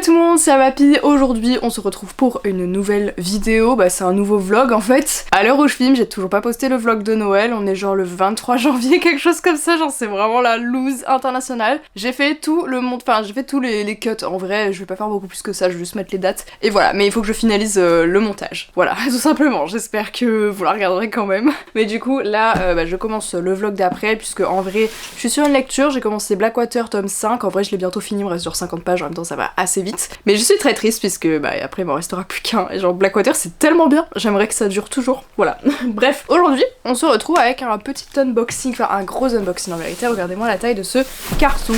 tout le monde, c'est Mappy. Aujourd'hui on se retrouve pour une nouvelle vidéo, c'est un nouveau vlog en fait. À l'heure où je filme, j'ai toujours pas posté le vlog de Noël, on est genre le 23 janvier, quelque chose comme ça, genre c'est vraiment la loose internationale. J'ai fait tout le monde, enfin j'ai fait tous les cuts, en vrai je vais pas faire beaucoup plus que ça, je vais juste mettre les dates. Et voilà, mais il faut que je finalise le montage. Voilà, tout simplement, j'espère que vous la regarderez quand même. Mais du coup là, je commence le vlog d'après, puisque en vrai, je suis sur une lecture, j'ai commencé Blackwater tome 5, en vrai je l'ai bientôt fini, il me reste sur 50 pages, en même temps ça va assez vite. Mais je suis très triste puisque après il m'en restera plus qu'un. Et genre Blackwater c'est tellement bien, j'aimerais que ça dure toujours. Voilà. Bref, aujourd'hui on se retrouve avec un petit unboxing, enfin un gros unboxing en vérité. Regardez-moi la taille de ce carton.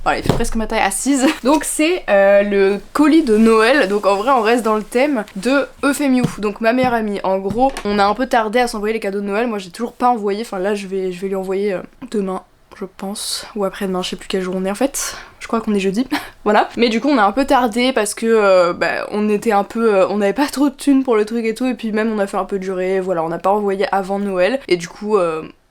Voilà, il fait presque ma taille assise. Donc c'est le colis de Noël. Donc en vrai on reste dans le thème de Euphémiou, donc ma meilleure amie. En gros on a un peu tardé à s'envoyer les cadeaux de Noël. Moi j'ai toujours pas envoyé, enfin là je vais lui envoyer demain je pense, ou après-demain, je sais plus quelle journée en fait. Je crois qu'on est jeudi, voilà. Mais du coup on a un peu tardé parce que on était un peu, on n'avait pas trop de thunes pour le truc et tout, et puis même on a fait un peu durer, voilà, on n'a pas envoyé avant Noël, et du coup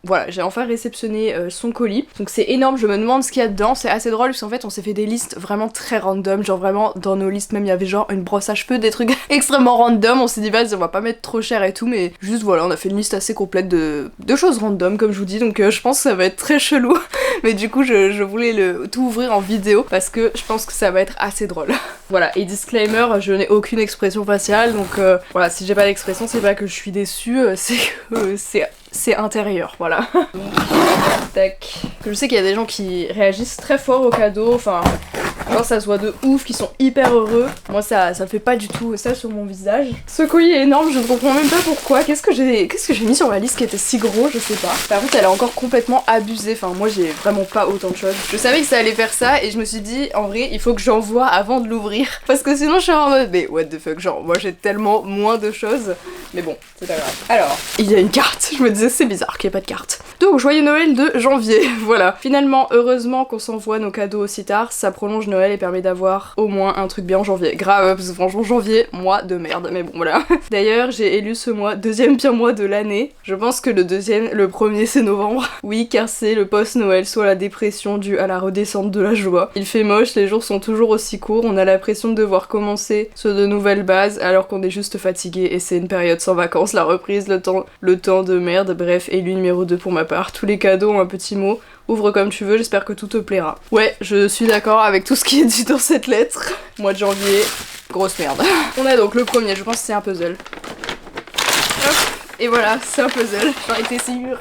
voilà, j'ai enfin réceptionné son colis. Donc c'est énorme, je me demande ce qu'il y a dedans. C'est assez drôle parce qu'en fait on s'est fait des listes vraiment très random. Genre vraiment dans nos listes même il y avait genre une brosse à cheveux, des trucs extrêmement random. On s'est dit vas-y on va pas mettre trop cher et tout, mais juste voilà, on a fait une liste assez complète de choses random comme je vous dis. Donc je pense que ça va être très chelou. Mais du coup je voulais tout ouvrir en vidéo parce que je pense que ça va être assez drôle. Voilà, et disclaimer, je n'ai aucune expression faciale. Donc voilà, si j'ai pas d'expression c'est pas que je suis déçue, c'est que c'est intérieur, voilà. Tac. Je sais qu'il y a des gens qui réagissent très fort aux cadeaux, enfin, alors ça se voit de ouf, qui sont hyper heureux. Moi ça fait pas du tout ça sur mon visage. Ce colis est énorme, je ne comprends même pas pourquoi. Qu'est-ce que j'ai mis sur ma liste qui était si gros, je sais pas. Par contre elle a encore complètement abusé, enfin moi j'ai vraiment pas autant de choses. Je savais que ça allait faire ça et je me suis dit en vrai il faut que j'envoie avant de l'ouvrir. Parce que sinon je suis en mode mais what the fuck, genre moi j'ai tellement moins de choses. Mais bon, c'est pas grave. Alors, il y a une carte, je me disais c'est bizarre qu'il n'y ait pas de carte. Donc joyeux Noël de janvier, voilà. Finalement, heureusement qu'on s'envoie nos cadeaux aussi tard, ça prolonge Noël et permet d'avoir au moins un truc bien en janvier. Grave, parce que franchement janvier, mois de merde, mais bon voilà. D'ailleurs j'ai élu ce mois deuxième pire mois de l'année. Je pense que le premier c'est novembre. Oui, car c'est le post-Noël, soit la dépression due à la redescente de la joie. Il fait moche, les jours sont toujours aussi courts, on a l'impression de devoir commencer sur de nouvelles bases alors qu'on est juste fatigué et c'est une période sans vacances, la reprise, le temps de merde, bref, élu numéro 2 pour ma part. Tous les cadeaux ont un petit mot. Ouvre comme tu veux, j'espère que tout te plaira. Ouais, je suis d'accord avec tout ce qui est dit dans cette lettre. Mois de janvier, grosse merde. On a donc le premier, je pense que c'est un puzzle. Hop. Et voilà, c'est un puzzle, j'en étais sûre.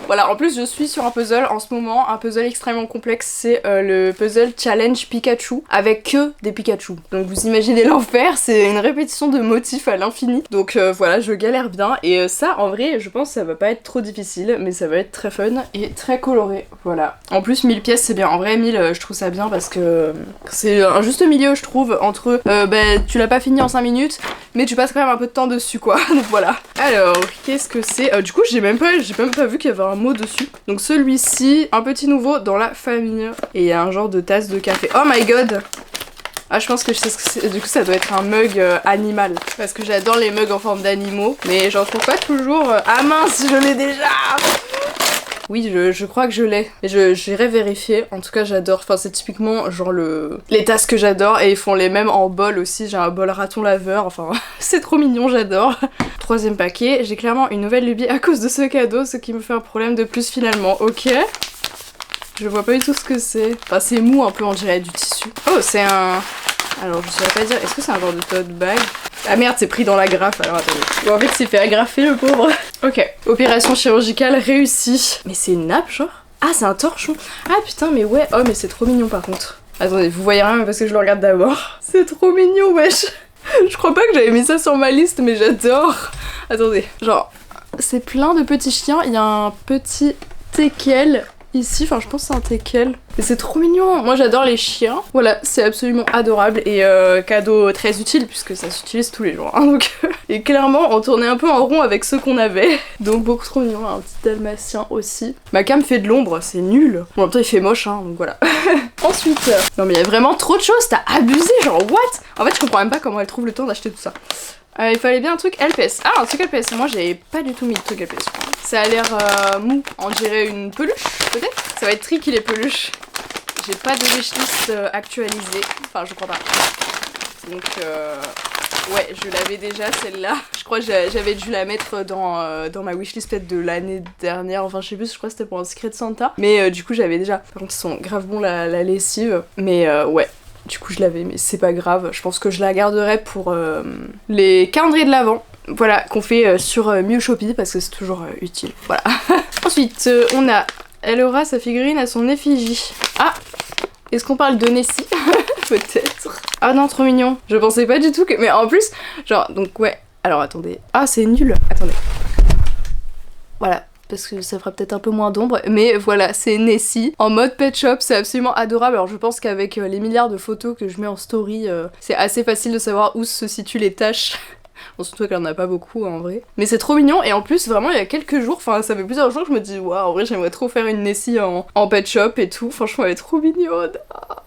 Voilà, en plus je suis sur un puzzle en ce moment, un puzzle extrêmement complexe, c'est le puzzle Challenge Pikachu, avec que des Pikachu. Donc vous imaginez l'enfer, c'est une répétition de motifs à l'infini. Donc voilà, je galère bien, et ça en vrai, je pense que ça va pas être trop difficile, mais ça va être très fun et très coloré, voilà. En plus 1000 pièces c'est bien, en vrai 1000 je trouve ça bien parce que c'est un juste milieu je trouve, entre tu l'as pas fini en 5 minutes, mais tu passes quand même un peu de temps dessus quoi, donc voilà. Alors, qu'est-ce que c'est du coup j'ai même pas vu qu'il y avait un mot dessus. Donc celui-ci, un petit nouveau dans la famille. Et il y a un genre de tasse de café. Oh my god! Ah je pense que je sais ce que c'est. Du coup ça doit être un mug animal. Parce que j'adore les mugs en forme d'animaux. Mais j'en trouve pas toujours. Ah mince, je l'ai déjà! Oui, je crois que je l'ai. Mais j'irai vérifier. En tout cas, j'adore. Enfin, c'est typiquement genre les tasses que j'adore. Et ils font les mêmes en bol aussi. J'ai un bol raton laveur. Enfin, c'est trop mignon, j'adore. Troisième paquet. J'ai clairement une nouvelle lubie à cause de ce cadeau. Ce qui me fait un problème de plus finalement. Ok. Je vois pas du tout ce que c'est. Enfin, c'est mou un peu, on dirait du tissu. Oh, c'est un... Alors, je saurais pas dire. Est-ce que c'est un genre de tote bag? Ah merde, c'est pris dans la graffe, alors attendez. Bon, en fait, c'est fait agrafer le pauvre. Ok, opération chirurgicale réussie. Mais c'est une nappe, genre? Ah, c'est un torchon. Ah putain, mais ouais. Oh, mais c'est trop mignon par contre. Attendez, vous voyez rien, mais parce que je le regarde d'abord. C'est trop mignon, wesh. Je crois pas que j'avais mis ça sur ma liste, mais j'adore. Attendez, genre, c'est plein de petits chiens. Il y a un petit teckel ici, enfin je pense que c'est un teckel. Mais c'est trop mignon, moi j'adore les chiens. Voilà, c'est absolument adorable et cadeau très utile puisque ça s'utilise tous les jours. Hein, donc et clairement on tournait un peu en rond avec ceux qu'on avait. Donc beaucoup trop mignon, un petit dalmatien aussi. Ma cam fait de l'ombre, c'est nul. Bon, en même temps il fait moche, hein, donc voilà. Ensuite, non mais il y a vraiment trop de choses, t'as abusé, genre what? En fait je comprends même pas comment elle trouve le temps d'acheter tout ça. Il fallait bien un truc LPS. Ah, un truc LPS. Moi, j'avais pas du tout mis de truc LPS. Ça a l'air mou. On dirait une peluche, peut-être. Ça va être tricky les peluches. J'ai pas de wishlist actualisée. Enfin, je crois pas. Donc ouais, je l'avais déjà celle-là. Je crois que j'avais dû la mettre dans ma wishlist peut-être de l'année dernière. Enfin je sais plus, je crois que c'était pour un Secret Santa. Mais du coup j'avais déjà. Par contre ils sont grave bons la lessive. Mais ouais. Du coup je l'avais, mais c'est pas grave. Je pense que je la garderai pour les calendriers de l'Avent. Voilà, qu'on fait sur Miu Shopee parce que c'est toujours utile. Voilà. Ensuite, on a... Elle aura sa figurine à son effigie. Ah! Est-ce qu'on parle de Nessie? Peut-être. Ah non, trop mignon. Je pensais pas du tout que... Mais en plus, genre, donc ouais. Alors attendez. Ah, c'est nul. Attendez. Voilà. Parce que ça fera peut-être un peu moins d'ombre, mais voilà, c'est Nessie en mode pet shop, c'est absolument adorable. Alors je pense qu'avec les milliards de photos que je mets en story, c'est assez facile de savoir où se situent les tâches. Bon, surtout qu'elle en a pas beaucoup en vrai. Mais c'est trop mignon et en plus vraiment il y a quelques jours, enfin ça fait plusieurs jours que je me dis waouh en vrai j'aimerais trop faire une Nessie en pet shop et tout. Franchement elle est trop mignonne.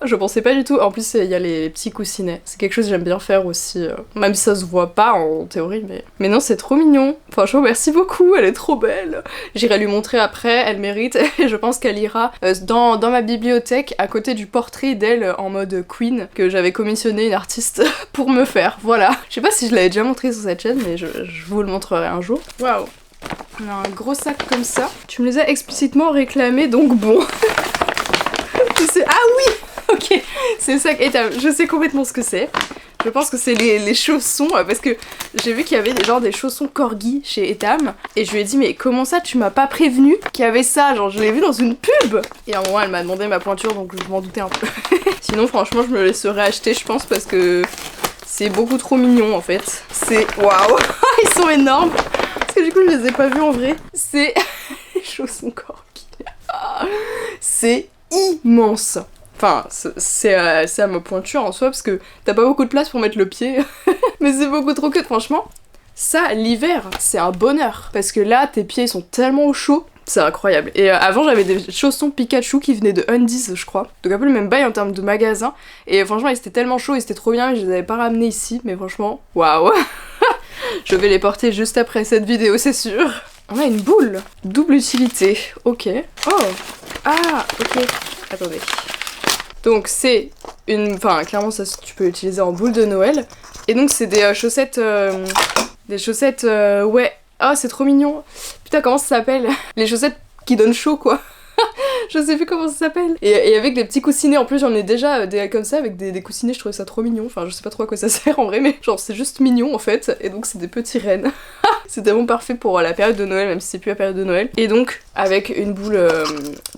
Je pensais pas du tout. En plus il y a les petits coussinets. C'est quelque chose que j'aime bien faire aussi. Même si ça se voit pas en théorie mais non c'est trop mignon. Franchement merci beaucoup, elle est trop belle. J'irai lui montrer après, elle mérite. Et je pense qu'elle ira dans ma bibliothèque à côté du portrait d'elle en mode queen que j'avais commissionné une artiste pour me faire. Voilà. Je sais pas si je l'avais déjà montré sur cette chaîne mais je vous le montrerai un jour. Waouh. On a un gros sac comme ça. Tu me les as explicitement réclamés donc bon. Je sais... Ah oui. Ok. C'est le sac Etam. Je sais complètement ce que c'est. Je pense que c'est les chaussons parce que j'ai vu qu'il y avait des chaussons corgi chez Etam et je lui ai dit mais comment ça tu m'as pas prévenu qu'il y avait ça, genre je l'ai vu dans une pub. Et à un moment elle m'a demandé ma pointure donc je m'en doutais un peu. Sinon franchement je me le laisserais acheter je pense parce que c'est beaucoup trop mignon en fait. C'est waouh. Ils sont énormes parce que du coup je les ai pas vus en vrai. C'est les chaussons corgi. C'est immense. Enfin, c'est à ma pointure en soi parce que t'as pas beaucoup de place pour mettre le pied. Mais c'est beaucoup trop cute, franchement. Ça, l'hiver, c'est un bonheur. Parce que là, tes pieds sont tellement au chaud. C'est incroyable. Et avant, j'avais des chaussons Pikachu qui venaient de Undies, je crois. Donc un peu le même bail en termes de magasin. Et franchement, ils étaient tellement chauds, ils étaient trop bien. Mais je les avais pas ramenés ici. Mais franchement, waouh. Je vais les porter juste après cette vidéo, c'est sûr. On a une boule. Double utilité. Ok. Oh. Ah, ok. Attendez. Donc c'est une... Enfin clairement ça tu peux l'utiliser en boule de Noël. Et donc c'est des chaussettes... Des chaussettes... Ouais. Oh c'est trop mignon. Putain comment ça s'appelle? Les chaussettes qui donnent chaud quoi. Je sais plus comment ça s'appelle. Et avec des petits coussinets, en plus j'en ai déjà des comme ça avec des coussinets, je trouvais ça trop mignon. Enfin je sais pas trop à quoi ça sert en vrai mais genre c'est juste mignon en fait. Et donc c'est des petits rennes. C'est tellement parfait pour la période de Noël même si c'est plus la période de Noël. Et donc avec une boule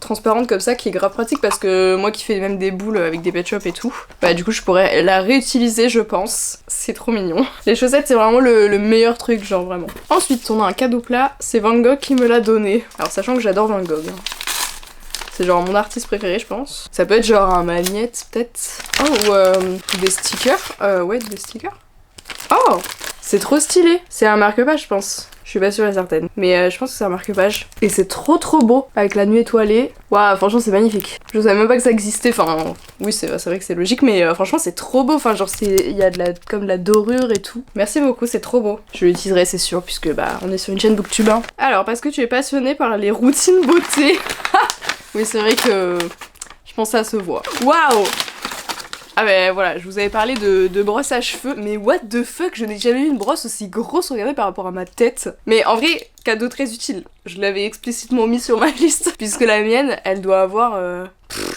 transparente comme ça qui est grave pratique parce que moi qui fais même des boules avec des pet shops et tout, bah du coup je pourrais la réutiliser je pense. C'est trop mignon. Les chaussettes c'est vraiment le meilleur truc genre vraiment. Ensuite on a un cadeau plat, c'est Van Gogh qui me l'a donné. Alors sachant que j'adore Van Gogh. C'est genre mon artiste préféré je pense. Ça peut être genre un magnète peut-être. Oh ou des stickers. Ouais des stickers. Oh c'est trop stylé. C'est un marque-page je pense. Je suis pas sûre et certaine. Mais je pense que c'est un marque-page. Et c'est trop beau. Avec la nuit étoilée. Waouh franchement c'est magnifique. Je savais même pas que ça existait. Enfin oui c'est vrai que c'est logique. Mais franchement c'est trop beau. Enfin genre il y a comme de la dorure et tout. Merci beaucoup c'est trop beau. Je l'utiliserai c'est sûr puisque bah on est sur une chaîne booktube hein. Alors parce que tu es passionnée par les routines beauté. Oui c'est vrai que je pense que ça se voit. Waouh. Ah bah voilà, je vous avais parlé de brosse à cheveux, mais what the fuck, je n'ai jamais eu une brosse aussi grosse, regardez par rapport à ma tête. Mais en vrai, cadeau très utile. Je l'avais explicitement mis sur ma liste, puisque la mienne, elle doit avoir...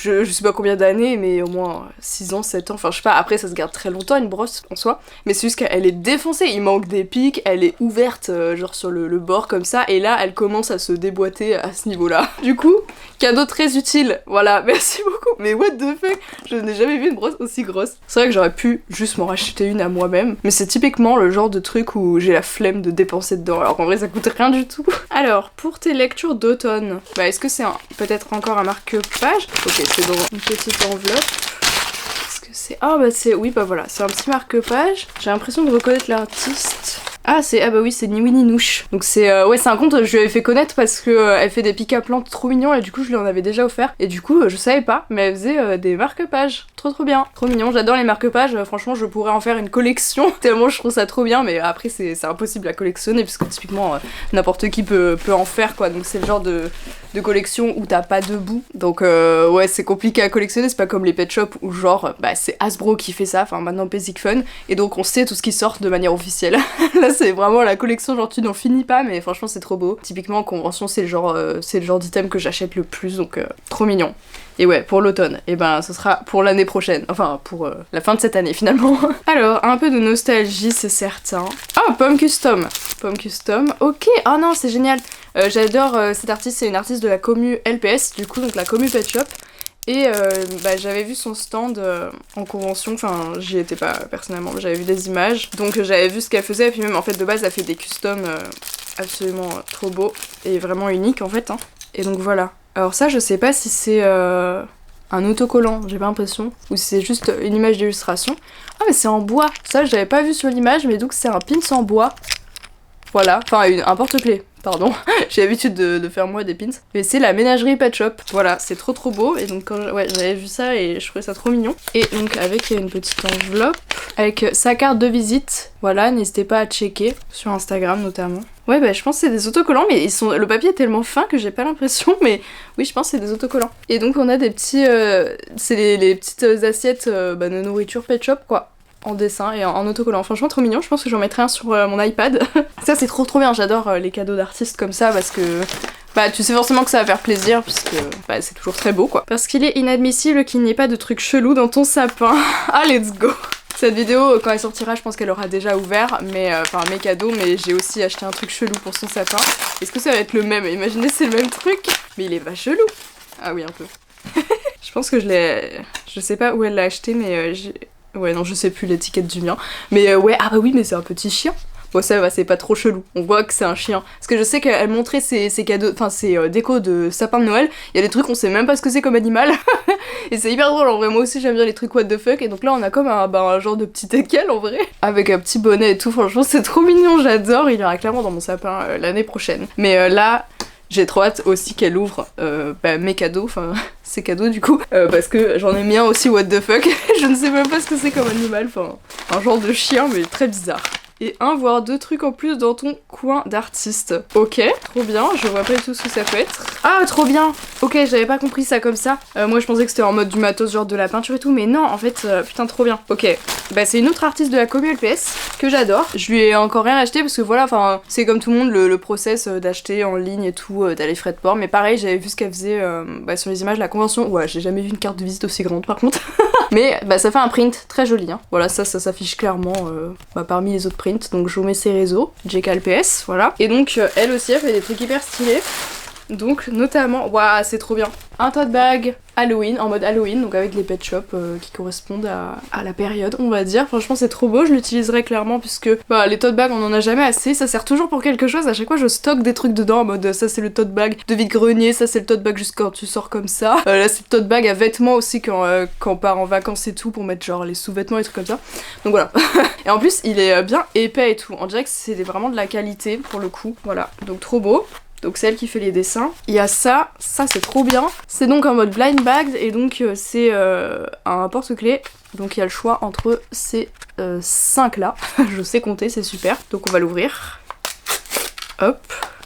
je sais pas combien d'années, mais au moins 6 ans, 7 ans, enfin je sais pas, après ça se garde très longtemps une brosse en soi, mais c'est juste qu'elle est défoncée, il manque des pics, elle est ouverte genre sur le bord comme ça, et là elle commence à se déboîter à ce niveau-là. Du coup, cadeau très utile, voilà, merci beaucoup, mais what the fuck, je n'ai jamais vu une brosse aussi grosse. C'est vrai que j'aurais pu juste m'en racheter une à moi-même, mais c'est typiquement le genre de truc où j'ai la flemme de dépenser dedans, alors qu'en vrai ça coûte rien du tout. Alors, pour tes lectures d'automne, bah est-ce que c'est peut-être encore un marque-page? Ok, c'est dans une petite enveloppe. Qu'est-ce que c'est? Ah bah c'est... Oui bah voilà, c'est un petit marque-page. J'ai l'impression de reconnaître l'artiste. Ah bah oui, c'est Ni Oui Ni Nouche. Donc c'est ouais, c'est un compte, je lui avais fait connaître parce que elle fait des pick à plantes trop mignons et du coup je lui en avais déjà offert. Et du coup je savais pas, mais elle faisait des marque-pages. Trop bien, trop mignon, j'adore les marque-pages, franchement je pourrais en faire une collection tellement je trouve ça trop bien, mais après c'est impossible à collectionner puisque typiquement n'importe qui peut en faire quoi, donc c'est le genre de collection où t'as pas de bout, donc ouais c'est compliqué à collectionner, c'est pas comme les pet shops où genre bah c'est Hasbro qui fait ça, enfin maintenant Basic Fun, et donc on sait tout ce qui sort de manière officielle. Là c'est vraiment la collection genre tu n'en finis pas, mais franchement c'est trop beau. Typiquement en convention c'est le genre d'item que j'achète le plus, donc trop mignon. Et ouais, pour l'automne, et ben ce sera pour l'année prochaine, enfin pour la fin de cette année finalement. Alors, un peu de nostalgie c'est certain. Oh, Pomme Custom. Pomme Custom, ok, oh non c'est génial. J'adore cette artiste, c'est une artiste de la commu LPS, du coup donc la commu Pet Shop. Et bah, j'avais vu son stand en convention, enfin j'y étais pas personnellement, mais j'avais vu des images. Donc j'avais vu ce qu'elle faisait, et puis même en fait de base elle fait des customs absolument trop beaux et vraiment uniques en fait. Hein. Et donc voilà. Alors ça je sais pas si c'est un autocollant, j'ai pas l'impression, ou si c'est juste une image d'illustration. Ah mais c'est en bois, ça j'avais pas vu sur l'image, mais donc c'est un pins en bois. Voilà, enfin un porte-clés, pardon, j'ai l'habitude de faire moi des pins. Mais c'est la ménagerie Pet Shop, voilà, c'est trop beau, et donc ouais, j'avais vu ça et je trouvais ça trop mignon. Et donc avec une petite enveloppe, avec sa carte de visite, voilà, n'hésitez pas à checker, sur Instagram notamment. Ouais bah je pense que c'est des autocollants, mais le papier est tellement fin que j'ai pas l'impression, mais oui je pense que c'est des autocollants. Et donc on a des petits, c'est les petites assiettes de nourriture Pet Shop quoi. En dessin et en autocollant. Franchement trop mignon, je pense que j'en mettrai un sur mon iPad. Ça c'est trop bien, j'adore les cadeaux d'artistes comme ça parce que bah tu sais forcément que ça va faire plaisir puisque bah, c'est toujours très beau quoi. Parce qu'il est inadmissible qu'il n'y ait pas de trucs chelous dans ton sapin. Ah let's go. Cette vidéo quand elle sortira je pense qu'elle aura déjà ouvert mais enfin mes cadeaux, mais j'ai aussi acheté un truc chelou pour son sapin. Est-ce que ça va être le même? Imaginez c'est le même truc. Mais il est pas chelou. Ah oui un peu. Je pense que je sais pas où elle l'a acheté mais ouais non je sais plus l'étiquette du mien. Mais ouais ah bah oui mais c'est un petit chien. Bon ça va c'est pas trop chelou, on voit que c'est un chien. Parce que je sais qu'elle montrait ses cadeaux, enfin ses décos de sapin de Noël, il y a des trucs on sait même pas ce que c'est comme animal. Et c'est hyper drôle en vrai, moi aussi j'aime bien les trucs what the fuck. Et donc là on a comme un genre de petit teckel en vrai. Avec un petit bonnet et tout, franchement c'est trop mignon, j'adore. Il ira clairement dans mon sapin l'année prochaine. Mais là... j'ai trop hâte aussi qu'elle ouvre mes cadeaux, enfin ses cadeaux du coup, parce que j'en ai mis un aussi what the fuck, je ne sais même pas ce que c'est comme animal, enfin un genre de chien mais très bizarre. Et un voire deux trucs en plus dans ton coin d'artiste. Ok, trop bien, je vois pas du tout ce que ça peut être. Ah trop bien. Ok, j'avais pas compris ça comme ça. Moi je pensais que c'était en mode du matos, genre de la peinture et tout, mais non en fait, putain trop bien. Ok, bah c'est une autre artiste de la commu LPS que j'adore. Je lui ai encore rien acheté parce que voilà, enfin c'est comme tout le monde le process d'acheter en ligne et tout, d'aller frais de port. Mais pareil, j'avais vu ce qu'elle faisait sur les images de la convention. Ouais, j'ai jamais vu une carte de visite aussi grande par contre. Mais bah ça fait un print très joli. Hein. Voilà, ça s'affiche clairement parmi les autres prints. Donc je vous mets ses réseaux, JKLPS, voilà. Et donc elle aussi elle fait des trucs hyper stylés. Donc notamment, waouh c'est trop bien, un tote bag Halloween, en mode Halloween, donc avec les pet shops qui correspondent à la période on va dire. Franchement c'est trop beau, je l'utiliserai clairement puisque bah, les tote bags on en a jamais assez, ça sert toujours pour quelque chose. À chaque fois je stocke des trucs dedans en mode ça c'est le tote bag de vide-grenier, ça c'est le tote bag juste quand tu sors comme ça. Là c'est le tote bag à vêtements aussi quand on part en vacances et tout, pour mettre genre les sous-vêtements et trucs comme ça. Donc voilà. Et en plus il est bien épais et tout, on dirait que c'est vraiment de la qualité pour le coup, voilà. Donc trop beau. Donc c'est elle qui fait les dessins. Il y a ça c'est trop bien. C'est donc en mode blind bag et donc c'est un porte-clés. Donc il y a le choix entre ces 5 là. Je sais compter, c'est super. Donc on va l'ouvrir. Hop.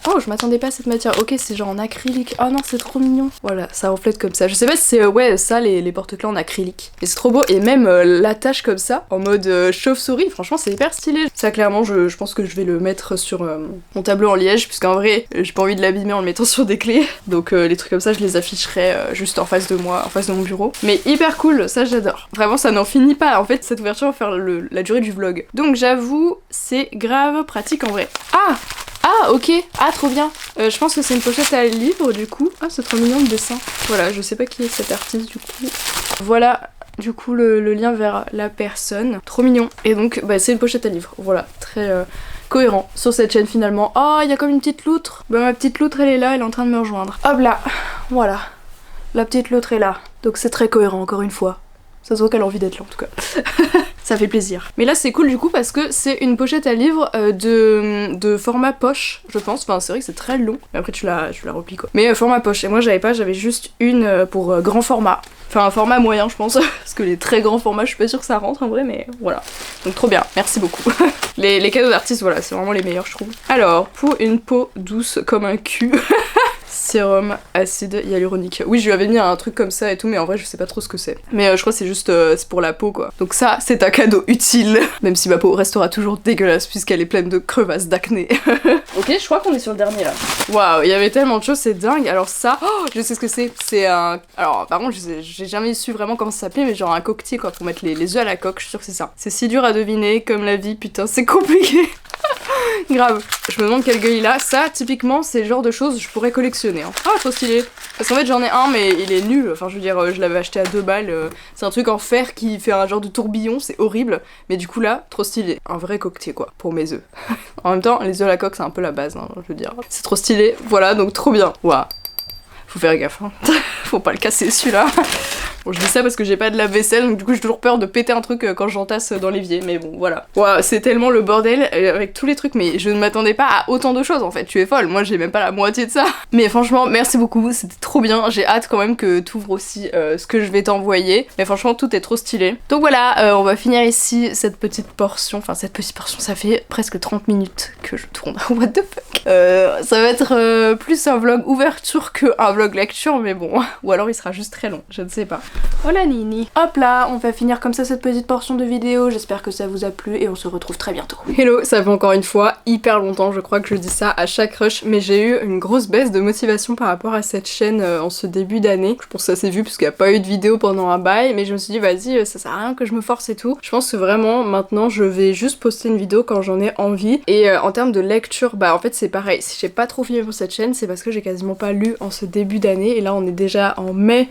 Oh, je m'attendais pas à cette matière. Ok, c'est genre en acrylique. Oh non, c'est trop mignon. Voilà, ça reflète comme ça. Je sais pas si c'est ouais ça les porte-clés en acrylique. Mais c'est trop beau. Et même l'attache comme ça, en mode chauve-souris. Franchement, c'est hyper stylé. Ça, clairement, je pense que je vais le mettre sur mon tableau en liège. Puisqu'en vrai, j'ai pas envie de l'abîmer en le mettant sur des clés. Donc les trucs comme ça, je les afficherai juste en face de moi, en face de mon bureau. Mais hyper cool, ça j'adore. Vraiment, ça n'en finit pas. En fait, cette ouverture va faire la durée du vlog. Donc j'avoue, c'est grave pratique en vrai. Ah ok, ah trop bien. Je pense que c'est une pochette à livre du coup. Ah c'est trop mignon le dessin. Voilà, je sais pas qui est cet artiste du coup. Voilà du coup le lien vers la personne. Trop mignon. Et donc bah, c'est une pochette à livre. Voilà, très cohérent sur cette chaîne finalement. Oh il y a comme une petite loutre. Bah ma petite loutre elle est là, elle est en train de me rejoindre. Hop là, voilà. La petite loutre est là. Donc c'est très cohérent encore une fois. Ça se voit qu'elle a envie d'être là en tout cas. Ça fait plaisir. Mais là c'est cool du coup parce que c'est une pochette à livre de format poche, je pense. Enfin c'est vrai que c'est très long, mais après tu la replies quoi. Mais format poche, et moi j'avais pas, j'avais juste une pour grand format. Enfin un format moyen je pense, parce que les très grands formats je suis pas sûre que ça rentre en vrai, mais voilà. Donc trop bien, merci beaucoup. les cadeaux d'artistes voilà, c'est vraiment les meilleurs je trouve. Alors, pour une peau douce comme un cul... sérum acide hyaluronique. Oui, je lui avais mis un truc comme ça et tout, mais en vrai, je sais pas trop ce que c'est. Mais je crois que c'est juste c'est pour la peau quoi. Donc ça, c'est un cadeau utile. Même si ma peau restera toujours dégueulasse puisqu'elle est pleine de crevasses d'acné. Ok, je crois qu'on est sur le dernier là. Waouh, il y avait tellement de choses, c'est dingue. Alors ça, oh, je sais ce que c'est. C'est un... Alors par contre, j'ai jamais su vraiment comment ça s'appelait, mais genre un coquetier quoi, pour mettre les œufs à la coque, je suis sûre que c'est ça. C'est si dur à deviner, comme la vie, putain, c'est compliqué. Grave. Je me demande quel gueule il a. Ça, typiquement, c'est le genre de choses que je pourrais collectionner. Hein. Ah, trop stylé. Parce qu'en fait, j'en ai un, mais il est nul. Enfin, je veux dire, je l'avais acheté à 2 balles. C'est un truc en fer qui fait un genre de tourbillon. C'est horrible. Mais du coup, là, trop stylé. Un vrai coquetier, quoi, pour mes œufs. En même temps, les œufs à la coque, c'est un peu la base, hein, je veux dire. C'est trop stylé. Voilà, donc trop bien. Waouh. Faut faire gaffe, hein. Faut pas le casser celui-là. Bon, je dis ça parce que j'ai pas de lave-vaisselle, donc du coup j'ai toujours peur de péter un truc quand j'entasse dans l'évier, mais bon, voilà. Waouh, c'est tellement le bordel avec tous les trucs, mais je ne m'attendais pas à autant de choses en fait, tu es folle, moi j'ai même pas la moitié de ça. Mais franchement, merci beaucoup, c'était trop bien, j'ai hâte quand même que t'ouvres aussi ce que je vais t'envoyer, mais franchement tout est trop stylé. Donc voilà, on va finir ici cette petite portion, enfin cette petite portion, ça fait presque 30 minutes que je tourne, what the fuck. Ça va être plus un vlog ouverture que un vlog lecture, mais bon, ou alors il sera juste très long, je ne sais pas. Oh la nini. Hop là, on va finir comme ça cette petite portion de vidéo, j'espère que ça vous a plu et on se retrouve très bientôt. Hello, ça fait encore une fois hyper longtemps, je crois que je dis ça à chaque rush, mais j'ai eu une grosse baisse de motivation par rapport à cette chaîne en ce début d'année. Je pense que ça s'est vu parce qu'il n'y a pas eu de vidéo pendant un bail, mais je me suis dit vas-y, ça sert à rien que je me force et tout. Je pense que vraiment maintenant je vais juste poster une vidéo quand j'en ai envie. Et en termes de lecture, bah en fait c'est pareil, si j'ai pas trop filmé pour cette chaîne, c'est parce que j'ai quasiment pas lu en ce début d'année, et là on est déjà en mai.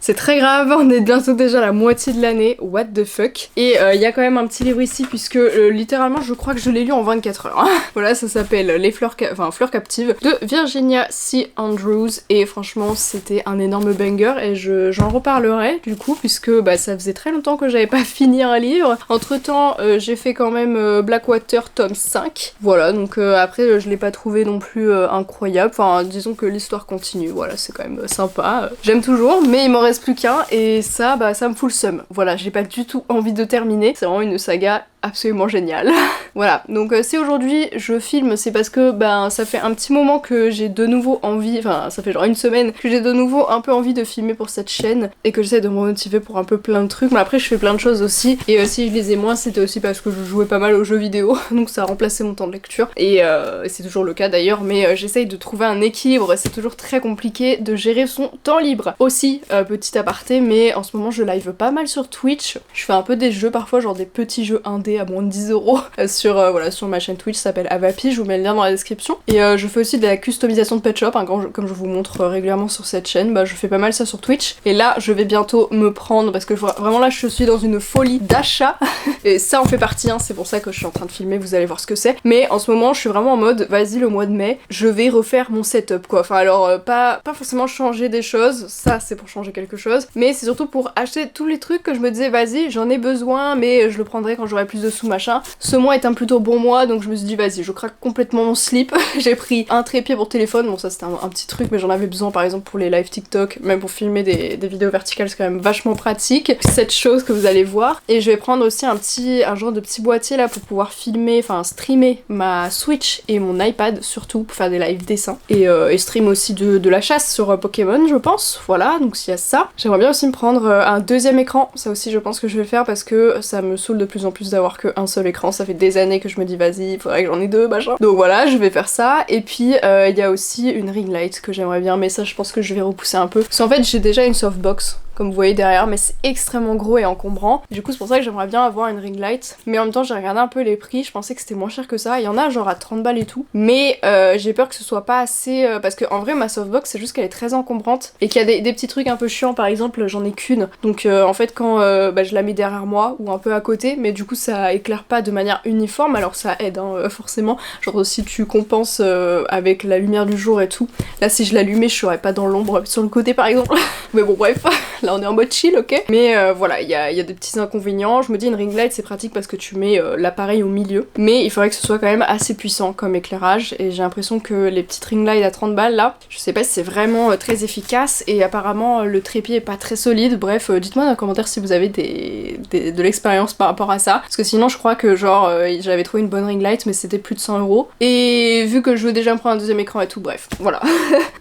C'est très grave, on est bientôt déjà à la moitié de l'année, what the fuck. Et il y a quand même un petit livre ici puisque littéralement je crois que je l'ai lu en 24 heures. Voilà, ça s'appelle Les Fleurs, Fleurs Captives de Virginia C. Andrews, et franchement c'était un énorme banger et j'en reparlerai du coup puisque bah, ça faisait très longtemps que j'avais pas fini un livre. Entre temps j'ai fait quand même Blackwater tome 5, voilà, donc après je l'ai pas trouvé non plus incroyable, enfin disons que l'histoire continue, voilà, c'est quand même sympa, j'aime toujours, mais il m'en reste plus qu'un et ça, bah ça me fout le seum. Voilà, j'ai pas du tout envie de terminer, c'est vraiment une saga absolument génial. Voilà, donc si aujourd'hui je filme, c'est parce que ben ça fait un petit moment que j'ai de nouveau envie, enfin ça fait genre une semaine que j'ai de nouveau un peu envie de filmer pour cette chaîne et que j'essaie de me motiver pour un peu plein de trucs. Mais après je fais plein de choses aussi, et si je lisais moins c'était aussi parce que je jouais pas mal aux jeux vidéo, donc ça a remplacé mon temps de lecture, et c'est toujours le cas d'ailleurs, mais j'essaye de trouver un équilibre, c'est toujours très compliqué de gérer son temps libre. Aussi, petit aparté, mais en ce moment je live pas mal sur Twitch, je fais un peu des jeux parfois, genre des petits jeux indés à moins de 10 € sur, voilà, sur ma chaîne Twitch, ça s'appelle Avapi, je vous mets le lien dans la description. Et je fais aussi de la customisation de pet shop, hein, comme je vous montre régulièrement sur cette chaîne, bah je fais pas mal ça sur Twitch. Et là je vais bientôt me prendre, parce que vraiment là je suis dans une folie d'achat, et ça en fait partie, hein, c'est pour ça que je suis en train de filmer, vous allez voir ce que c'est. Mais en ce moment je suis vraiment en mode, vas-y le mois de mai, je vais refaire mon setup quoi. Enfin alors pas forcément changer des choses, ça c'est pour changer quelque chose, mais c'est surtout pour acheter tous les trucs que je me disais vas-y j'en ai besoin mais je le prendrai quand j'aurai plus de sous machin. Ce mois est un plutôt bon mois, donc je me suis dit vas-y je craque complètement mon slip. J'ai pris un trépied pour téléphone, bon ça c'était un petit truc mais j'en avais besoin par exemple pour les live TikTok, même pour filmer des vidéos verticales, c'est quand même vachement pratique. Cette chose que vous allez voir, et je vais prendre aussi un genre de petit boîtier là pour pouvoir filmer, enfin streamer ma Switch et mon iPad surtout pour faire des live dessins, et stream aussi de la chasse sur Pokémon je pense, voilà, donc s'il y a ça. J'aimerais bien aussi me prendre un deuxième écran, ça aussi je pense que je vais faire parce que ça me saoule de plus en plus d'avoir qu'un seul écran, ça fait des années que je me dis vas-y il faudrait que j'en ai deux machin. Donc voilà, je vais faire ça, et puis il y a aussi une ring light que j'aimerais bien, mais ça je pense que je vais repousser un peu, parce qu'en fait j'ai déjà une softbox comme vous voyez derrière, mais c'est extrêmement gros et encombrant. Du coup c'est pour ça que j'aimerais bien avoir une ring light, mais en même temps j'ai regardé un peu les prix, je pensais que c'était moins cher que ça, il y en a genre à 30 balles et tout, mais j'ai peur que ce soit pas assez, parce que en vrai ma softbox c'est juste qu'elle est très encombrante et qu'il y a des petits trucs un peu chiants, par exemple j'en ai qu'une, donc en fait quand bah, je la mets derrière moi ou un peu à côté, mais du coup ça éclaire pas de manière uniforme, alors ça aide hein, forcément, genre si tu compenses avec la lumière du jour et tout, là si je l'allumais je serais pas dans l'ombre sur le côté par exemple. Mais bon bref, là on est en mode chill, ok. Mais voilà, il y a des petits inconvénients. Je me dis une ring light c'est pratique parce que tu mets l'appareil au milieu, mais il faudrait que ce soit quand même assez puissant comme éclairage, et j'ai l'impression que les petites ring lights à 30 balles là, je sais pas si c'est vraiment très efficace, et apparemment le trépied est pas très solide. Bref, dites-moi dans les commentaires si vous avez de l'expérience par rapport à ça, parce que sinon je crois que genre j'avais trouvé une bonne ring light mais c'était plus de 100 €, et vu que je veux déjà me prendre un deuxième écran et tout, bref, voilà.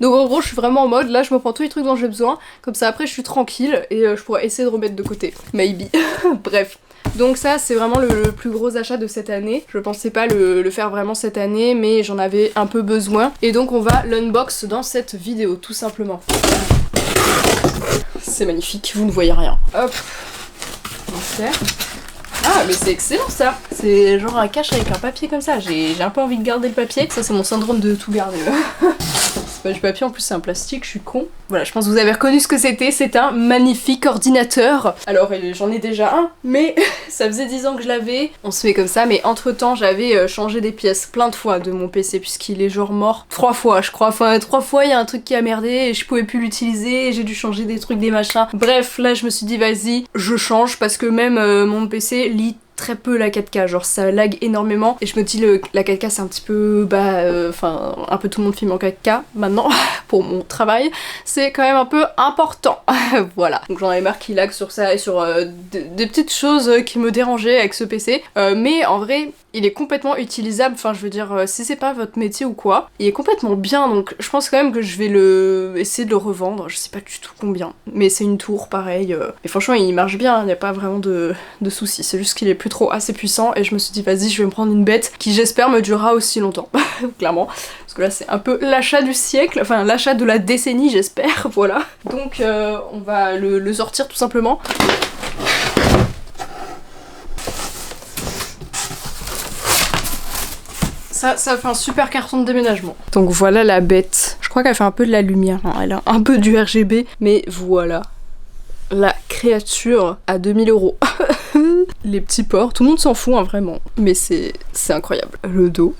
Donc en gros je suis vraiment en mode, là je me prends tous les trucs dont j'ai besoin, comme ça après je suis tranquille et je pourrais essayer de remettre de côté, maybe. Bref. Donc ça c'est vraiment le plus gros achat de cette année. Je pensais pas le faire vraiment cette année, mais j'en avais un peu besoin, et donc on va l'unbox dans cette vidéo tout simplement. C'est magnifique, vous ne voyez rien. Hop, ah mais c'est excellent ça. C'est genre un cache avec un papier comme ça. J'ai un peu envie de garder le papier. Ça c'est mon syndrome de tout garder là. C'est pas du papier, en plus c'est un plastique, je suis con. Voilà, je pense que vous avez reconnu ce que c'était. C'est un magnifique ordinateur. Alors j'en ai déjà un, mais ça faisait 10 ans que je l'avais. On se fait comme ça, mais entre temps j'avais changé des pièces plein de fois de mon PC, puisqu'il est genre mort 3 fois je crois. Enfin 3 fois il y a un truc qui a merdé et je pouvais plus l'utiliser, j'ai dû changer des trucs, des machins. Bref, là je me suis dit vas-y, je change, parce que même mon PC lit très peu la 4K, genre ça lag énormément, et je me dis la 4K c'est un petit peu, enfin un peu tout le monde filme en 4K maintenant, pour mon travail, c'est quand même un peu important, voilà. Donc j'en avais marre qu'il lag sur ça et sur des petites choses qui me dérangeaient avec ce PC, mais en vrai il est complètement utilisable, enfin je veux dire, si c'est pas votre métier ou quoi, il est complètement bien, donc je pense quand même que je vais essayer de le revendre, je sais pas du tout combien, mais c'est une tour pareil, et franchement il marche bien, il n'y a pas vraiment de soucis, c'est juste qu'il est plus trop assez puissant, et je me suis dit vas-y je vais me prendre une bête qui j'espère me durera aussi longtemps, clairement, parce que là c'est un peu l'achat du siècle, enfin l'achat de la décennie j'espère, voilà. Donc on va le sortir tout simplement. Ça fait un super carton de déménagement. Donc voilà la bête. Je crois qu'elle fait un peu de la lumière, hein. Elle a un peu du RGB, mais voilà. La créature à 2000 €. Les petits ports, tout le monde s'en fout hein, vraiment. Mais c'est incroyable. Le dos.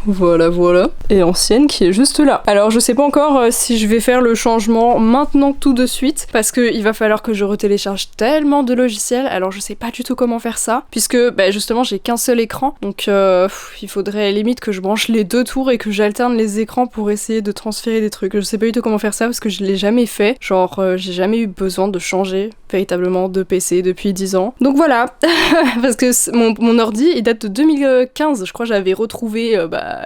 Voilà, voilà. Et l'ancienne qui est juste là. Alors je sais pas encore si je vais faire le changement maintenant tout de suite, parce qu'il va falloir que je retélécharge tellement de logiciels, alors je sais pas du tout comment faire ça, puisque justement j'ai qu'un seul écran, donc il faudrait limite que je branche les deux tours et que j'alterne les écrans pour essayer de transférer des trucs. Je sais pas du tout comment faire ça parce que je l'ai jamais fait, genre j'ai jamais eu besoin de changer véritablement de PC depuis 10 ans. Donc voilà, parce que mon ordi il date de 2015, je crois j'avais retrouvé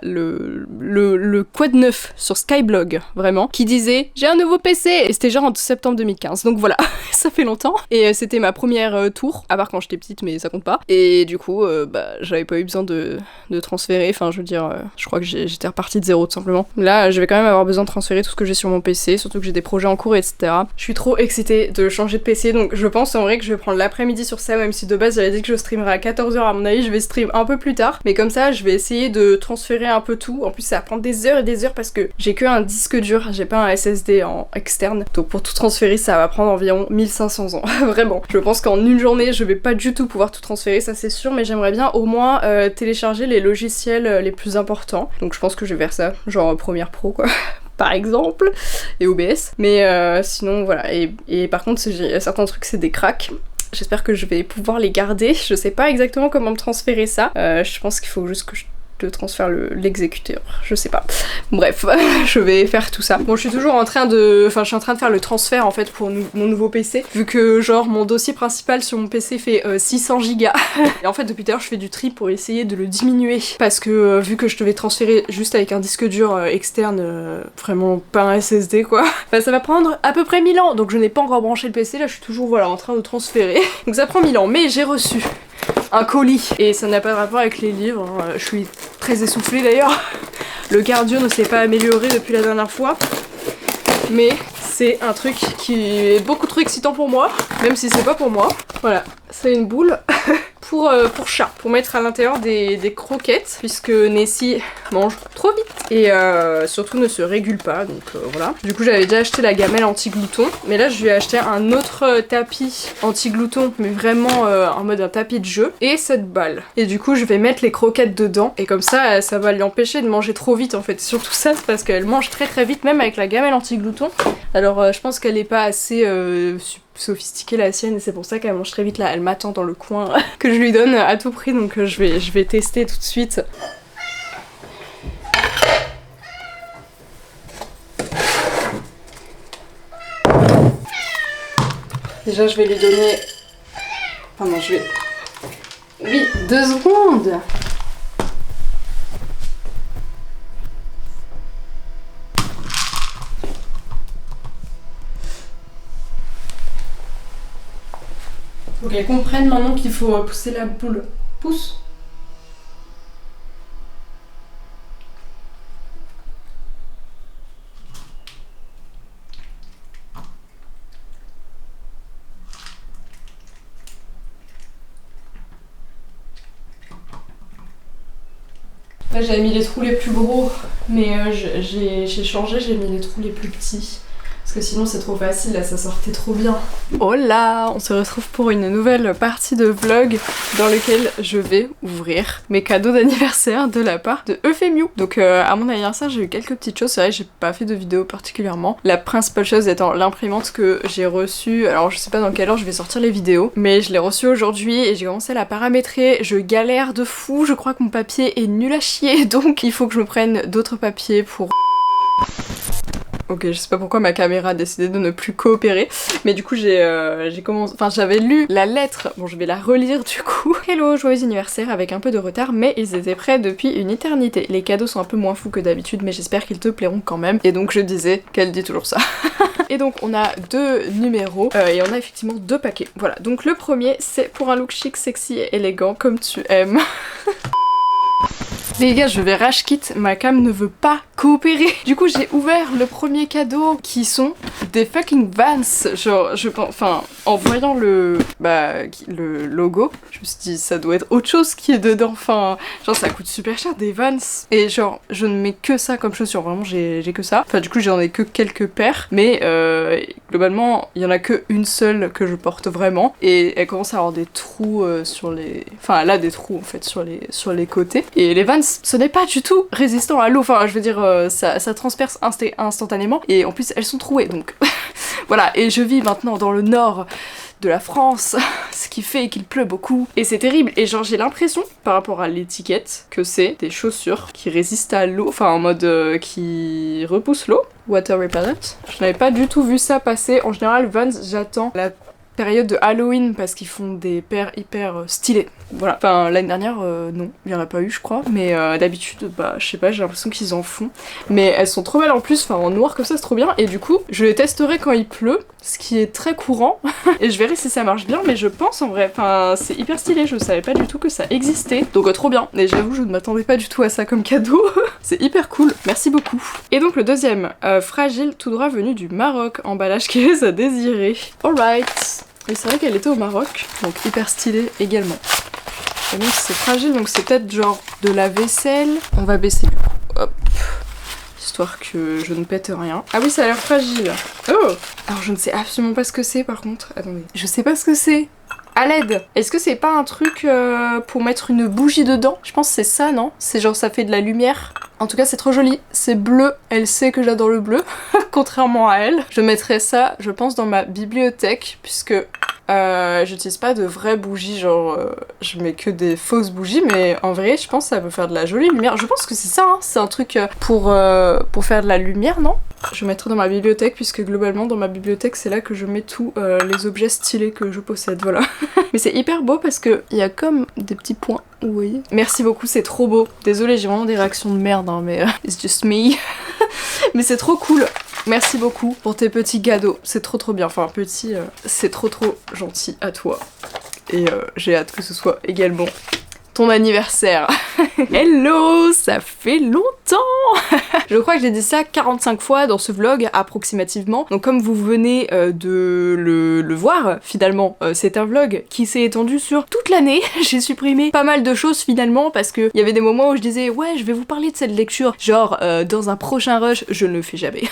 le quad neuf sur Skyblog, vraiment, qui disait j'ai un nouveau PC, et c'était genre en septembre 2015, donc voilà, ça fait longtemps, et c'était ma première tour, à part quand j'étais petite mais ça compte pas, et du coup j'avais pas eu besoin de transférer, enfin je veux dire, je crois que j'étais repartie de zéro tout simplement. Là je vais quand même avoir besoin de transférer tout ce que j'ai sur mon PC, surtout que j'ai des projets en cours etc. Je suis trop excitée de changer de PC, donc je pense en vrai que je vais prendre l'après-midi sur ça, même si de base j'avais dit que je streamerais à 14 h, à mon avis je vais stream un peu plus tard, mais comme ça je vais essayer de transférer un peu tout. En plus ça va prendre des heures et des heures parce que j'ai que un disque dur, j'ai pas un SSD en externe, donc pour tout transférer ça va prendre environ 1500 ans. Vraiment, je pense qu'en une journée je vais pas du tout pouvoir tout transférer, ça c'est sûr, mais j'aimerais bien au moins télécharger les logiciels les plus importants, donc je pense que je vais faire ça, genre Premiere Pro quoi par exemple, et OBS, mais sinon voilà, et par contre certains trucs c'est des cracks. J'espère que je vais pouvoir les garder, je sais pas exactement comment me transférer ça, je pense qu'il faut juste que je transfère l'exécuteur, je sais pas. Bref, je vais faire tout ça. Bon, je suis toujours en train de... Enfin, je suis en train de faire le transfert en fait pour mon nouveau PC, vu que genre mon dossier principal sur mon PC fait 600 Go. Et en fait depuis tout à l'heure je fais du tri pour essayer de le diminuer, parce que vu que je devais transférer juste avec un disque dur externe, vraiment pas un SSD quoi, bah ça va prendre à peu près 1000 ans, donc je n'ai pas encore branché le PC, là je suis toujours voilà en train de transférer. Donc ça prend 1000 ans, mais j'ai reçu un colis, et ça n'a pas de rapport avec les livres, hein. Je suis très essoufflée d'ailleurs, le cardio ne s'est pas amélioré depuis la dernière fois, mais c'est un truc qui est beaucoup trop excitant pour moi, même si c'est pas pour moi. Voilà, c'est une boule pour chat, pour mettre à l'intérieur des croquettes, puisque Nessie mange trop vite et surtout ne se régule pas, donc voilà. Du coup j'avais déjà acheté la gamelle anti-glouton, mais là je lui ai acheté un autre tapis anti-glouton, mais vraiment en mode un tapis de jeu, et cette balle. Et du coup je vais mettre les croquettes dedans, et comme ça ça va lui empêcher de manger trop vite en fait. Surtout ça c'est parce qu'elle mange très très vite, même avec la gamelle anti-glouton. Alors je pense qu'elle est pas assez plus sophistiquée la sienne et c'est pour ça qu'elle mange très vite là, elle m'attend dans le coin que je lui donne à tout prix donc je vais tester tout de suite. Déjà je vais lui donner... Enfin non je vais... Oui, 2 secondes. Faut qu'elle comprenne maintenant qu'il faut pousser la boule. Pousse. Là j'avais mis les trous les plus gros, mais j'ai changé, j'ai mis les trous les plus petits. Parce que sinon c'est trop facile, là ça sortait trop bien. Oh là, on se retrouve pour une nouvelle partie de vlog dans lequel je vais ouvrir mes cadeaux d'anniversaire de la part de Euphémiu. Donc à mon anniversaire j'ai eu quelques petites choses, c'est vrai que j'ai pas fait de vidéo particulièrement. La principale chose étant l'imprimante que j'ai reçue, alors je sais pas dans quelle heure je vais sortir les vidéos, mais je l'ai reçue aujourd'hui et j'ai commencé à la paramétrer. Je galère de fou, je crois que mon papier est nul à chier, donc il faut que je me prenne d'autres papiers pour... Ok, je sais pas pourquoi ma caméra a décidé de ne plus coopérer, mais du coup j'ai commencé... Enfin j'avais lu la lettre, bon je vais la relire du coup. Hello, joyeux anniversaire avec un peu de retard, mais ils étaient prêts depuis une éternité. Les cadeaux sont un peu moins fous que d'habitude, mais j'espère qu'ils te plairont quand même. Et donc je disais qu'elle dit toujours ça. Et donc on a 2 numéros, et on a effectivement 2 paquets. Voilà, donc le premier c'est pour un look chic, sexy et élégant comme tu aimes. Les gars, je vais rage quit, ma cam ne veut pas coopérer. Du coup, j'ai ouvert le premier cadeau qui sont des fucking Vans. Genre, je pense, enfin, en voyant le logo, je me suis dit ça doit être autre chose qui est dedans. Enfin, genre ça coûte super cher des Vans. Et genre, je ne mets que ça comme chaussure. Vraiment, j'ai que ça. Enfin, du coup, j'en ai que quelques paires, mais globalement, il y en a que une seule que je porte vraiment. Et elle commence à avoir des trous sur les, enfin, elle a des trous en fait sur les côtés. Et les Vans, ce n'est pas du tout résistant à l'eau, enfin je veux dire ça transperce instantanément et en plus elles sont trouées donc voilà. Et je vis maintenant dans le nord de la France, ce qui fait qu'il pleut beaucoup et c'est terrible. Et genre j'ai l'impression par rapport à l'étiquette que c'est des chaussures qui résistent à l'eau, enfin en mode qui repoussent l'eau, water repellent. Je n'avais pas du tout vu ça passer. En général Vans, j'attends la période de Halloween parce qu'ils font des paires hyper stylées. Voilà. Enfin l'année dernière non, il y en a pas eu je crois, mais d'habitude bah je sais pas, j'ai l'impression qu'ils en font. Mais elles sont trop belles en plus, enfin en noir comme ça c'est trop bien et du coup je les testerai quand il pleut, ce qui est très courant et je verrai si ça marche bien, mais je pense en vrai, enfin c'est hyper stylé, je savais pas du tout que ça existait. Donc trop bien, et j'avoue je ne m'attendais pas du tout à ça comme cadeau. C'est hyper cool, merci beaucoup. Et donc le deuxième, fragile tout droit venu du Maroc, emballage qui laisse à désirer. Alright. Et c'est vrai qu'elle était au Maroc, donc hyper stylée également. Et donc c'est fragile, donc c'est peut-être genre de la vaisselle. On va baisser du coup, hop, histoire que je ne pète rien. Ah oui, ça a l'air fragile. Oh! Alors je ne sais absolument pas ce que c'est par contre. Attendez, je sais pas ce que c'est. À l'aide. Est-ce que c'est pas un truc pour mettre une bougie dedans? Je pense que c'est ça, non? C'est genre ça fait de la lumière. En tout cas c'est trop joli, c'est bleu, elle sait que j'adore le bleu, contrairement à elle. Je mettrai ça, je pense, dans ma bibliothèque, puisque j'utilise pas de vraies bougies, genre je mets que des fausses bougies, mais en vrai je pense que ça peut faire de la jolie lumière. Je pense que c'est ça, hein. C'est un truc pour faire de la lumière, non? Je mettrai dans ma bibliothèque, puisque globalement dans ma bibliothèque c'est là que je mets tous les objets stylés que je possède, voilà. Mais c'est hyper beau parce que il y a comme des petits points, vous voyez. Merci beaucoup, c'est trop beau. Désolée, j'ai vraiment des réactions de merde, hein, mais it's just me. Mais c'est trop cool. Merci beaucoup pour tes petits cadeaux, c'est trop bien. Enfin petit, c'est trop gentil à toi. Et j'ai hâte que ce soit également ton anniversaire. Hello, ça fait longtemps. Je crois que j'ai dit ça 45 fois dans ce vlog approximativement. Donc comme vous venez de le voir, finalement, c'est un vlog qui s'est étendu sur toute l'année. J'ai supprimé pas mal de choses finalement parce que il y avait des moments où je disais ouais je vais vous parler de cette lecture, genre dans un prochain rush, je ne le fais jamais.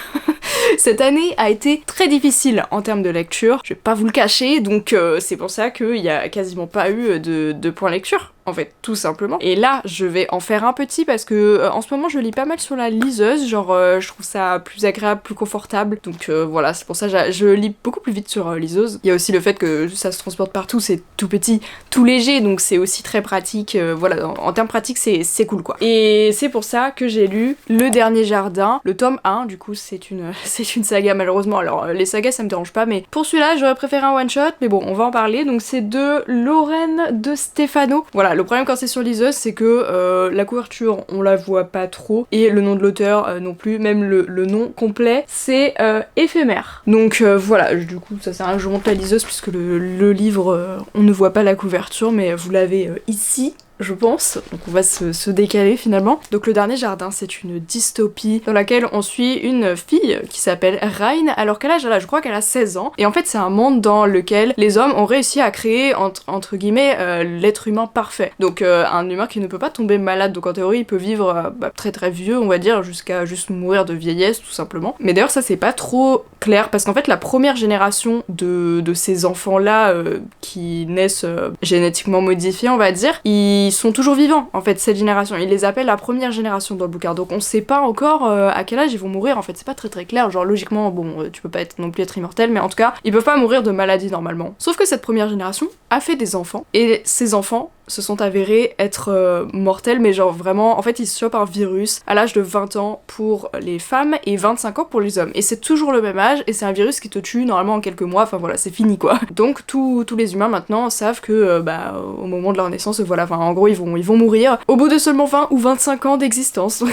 Cette année a été très difficile en termes de lecture, je vais pas vous le cacher, donc c'est pour ça qu'il y a quasiment pas eu de point lecture. en fait, tout simplement. Et là, je vais en faire un petit parce que en ce moment, je lis pas mal sur la liseuse, genre je trouve ça plus agréable, plus confortable. Donc voilà, c'est pour ça que je lis beaucoup plus vite sur liseuse. Il y a aussi le fait que ça se transporte partout, c'est tout petit, tout léger, donc c'est aussi très pratique. Voilà, en termes pratiques, c'est cool quoi. Et c'est pour ça que j'ai lu Le Dernier Jardin, le tome 1, du coup c'est une saga malheureusement. Alors les sagas ça me dérange pas, mais pour celui-là j'aurais préféré un one shot, mais bon on va en parler. Donc c'est de Lorraine de Stefano. Voilà, le problème quand c'est sur liseuse c'est que la couverture on la voit pas trop, et le nom de l'auteur non plus, même le nom complet c'est éphémère. Donc voilà, du coup ça sert à rien que je monte la liseuse puisque le livre on ne voit pas la couverture, mais vous l'avez ici, je pense. Donc on va se décaler finalement. Donc Le Dernier Jardin, c'est une dystopie dans laquelle on suit une fille qui s'appelle Rain. Alors quel âge elle a? Je crois qu'elle a 16 ans. Et en fait c'est un monde dans lequel les hommes ont réussi à créer entre guillemets l'être humain parfait. Donc un humain qui ne peut pas tomber malade. Donc en théorie il peut vivre très très vieux on va dire, jusqu'à juste mourir de vieillesse tout simplement. Mais d'ailleurs ça c'est pas trop clair parce qu'en fait la première génération de ces enfants là qui naissent génétiquement modifiés on va dire, ils sont toujours vivants en fait, cette génération. Ils les appellent la première génération dans le bouquin, donc on sait pas encore à quel âge ils vont mourir en fait, c'est pas très très clair. Genre logiquement, bon, tu peux pas non plus être immortel, mais en tout cas, ils peuvent pas mourir de maladie normalement. Sauf que cette première génération a fait des enfants, et ces enfants se sont avérés être mortels, mais genre vraiment, en fait ils se chopent un virus à l'âge de 20 ans pour les femmes et 25 ans pour les hommes. Et c'est toujours le même âge, et c'est un virus qui te tue normalement en quelques mois, enfin voilà, c'est fini quoi. Donc tous les humains maintenant savent que au moment de leur naissance, voilà, enfin en gros ils vont mourir au bout de seulement 20 ou 25 ans d'existence. Donc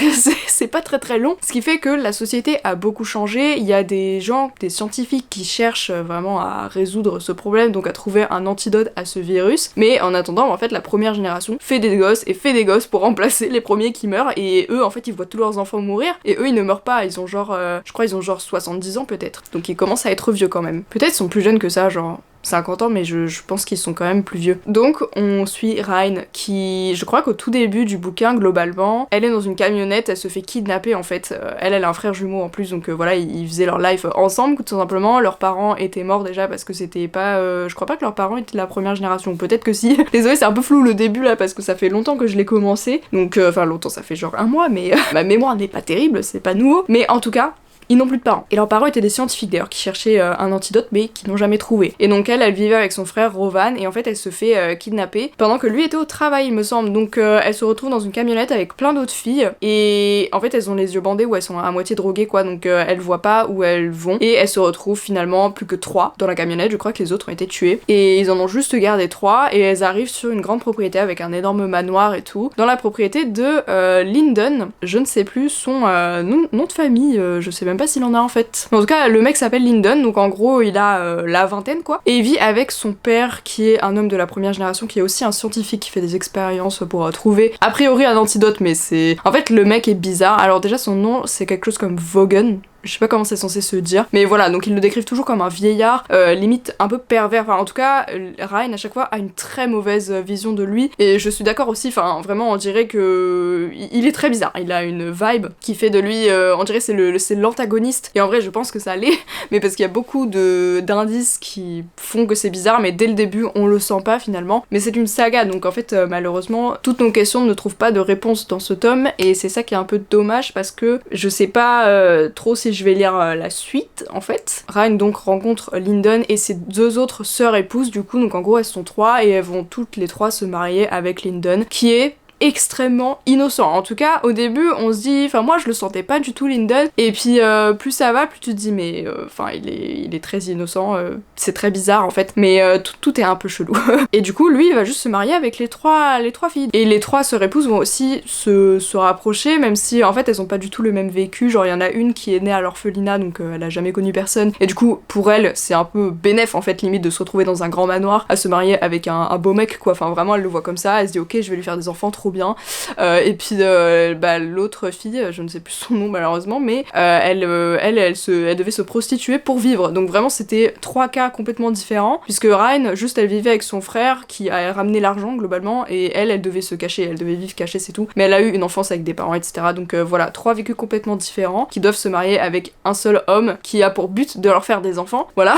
c'est pas très très long, ce qui fait que la société a beaucoup changé. Il y a des gens, des scientifiques qui cherchent vraiment à résoudre ce problème, donc à trouver un antidote à ce virus, mais en attendant en fait la première génération fait des gosses pour remplacer les premiers qui meurent, et eux en fait ils voient tous leurs enfants mourir, et eux ils ne meurent pas, ils ont genre je crois ils ont genre 70 ans peut-être, donc ils commencent à être vieux quand même. Peut-être ils sont plus jeunes que ça, genre 50 ans, mais je pense qu'ils sont quand même plus vieux. Donc on suit Rain qui, je crois qu'au tout début du bouquin globalement, elle est dans une camionnette, elle se fait kidnapper en fait. Elle a un frère jumeau en plus, donc voilà, ils faisaient leur life ensemble tout simplement. Leurs parents étaient morts déjà parce que c'était pas... je crois pas que leurs parents étaient de la première génération, peut-être que si. Désolée, c'est un peu flou le début là parce que ça fait longtemps que je l'ai commencé. Donc enfin longtemps, ça fait genre un mois, mais ma mémoire n'est pas terrible, c'est pas nouveau. Mais en tout cas, ils n'ont plus de parents. Et leurs parents étaient des scientifiques d'ailleurs qui cherchaient un antidote mais qui n'ont jamais trouvé. Et donc elle vivait avec son frère Rovan, et en fait elle se fait kidnapper pendant que lui était au travail il me semble. Donc elle se retrouve dans une camionnette avec plein d'autres filles, et en fait elles ont les yeux bandés ou elles sont à moitié droguées quoi, donc elles voient pas où elles vont, et elles se retrouvent finalement plus que 3 dans la camionnette. Je crois que les autres ont été tués et ils en ont juste gardé 3, et elles arrivent sur une grande propriété avec un énorme manoir et tout, dans la propriété de Lyndon. Je ne sais plus son nom de famille, je sais même pas s'il en a en fait. Mais en tout cas, le mec s'appelle Lyndon, donc en gros, il a la vingtaine quoi. Et il vit avec son père qui est un homme de la première génération, qui est aussi un scientifique qui fait des expériences pour trouver a priori un antidote, mais c'est... En fait, le mec est bizarre. Alors déjà, son nom, c'est quelque chose comme Vaughan. Je sais pas comment c'est censé se dire, mais voilà, donc ils le décrivent toujours comme un vieillard, limite un peu pervers. Enfin, en tout cas, Ryan à chaque fois a une très mauvaise vision de lui, et je suis d'accord aussi. Enfin, vraiment, on dirait que il est très bizarre. Il a une vibe qui fait de lui, on dirait c'est l'antagoniste. Et en vrai, je pense que ça l'est, mais parce qu'il y a beaucoup d'indices qui font que c'est bizarre, mais dès le début, on le sent pas finalement. Mais c'est une saga, donc en fait, malheureusement, toutes nos questions ne trouvent pas de réponse dans ce tome, et c'est ça qui est un peu dommage parce que je sais pas trop si je vais lire la suite en fait. Ryan donc rencontre Lyndon et ses 2 autres sœurs épouses du coup, donc en gros elles sont 3 et elles vont toutes les 3 se marier avec Lyndon, qui est extrêmement innocent. En tout cas, au début, on se dit... Enfin, moi, je le sentais pas du tout, Lyndon. Et puis, plus ça va, plus tu te dis, mais... Enfin, il est très innocent. C'est très bizarre, en fait. Mais tout est un peu chelou. Et du coup, lui, il va juste se marier avec les trois filles. Et les 3 sœurs épouses vont aussi se rapprocher, même si, en fait, elles ont pas du tout le même vécu. Genre, il y en a une qui est née à l'orphelinat, donc elle a jamais connu personne. Et du coup, pour elle, c'est un peu bénef, en fait, limite, de se retrouver dans un grand manoir, à se marier avec un beau mec, quoi. Enfin, vraiment, elle le voit comme ça. Elle se dit, ok, je vais lui faire des enfants, trop bien. Et puis l'autre fille, je ne sais plus son nom malheureusement, mais elle devait se prostituer pour vivre. Donc vraiment c'était 3 cas complètement différents, puisque Ryan, juste elle vivait avec son frère qui a ramené l'argent globalement, et elle devait se cacher, elle devait vivre cachée, c'est tout. Mais elle a eu une enfance avec des parents, etc. Donc voilà, 3 vécus complètement différents, qui doivent se marier avec un seul homme qui a pour but de leur faire des enfants. Voilà,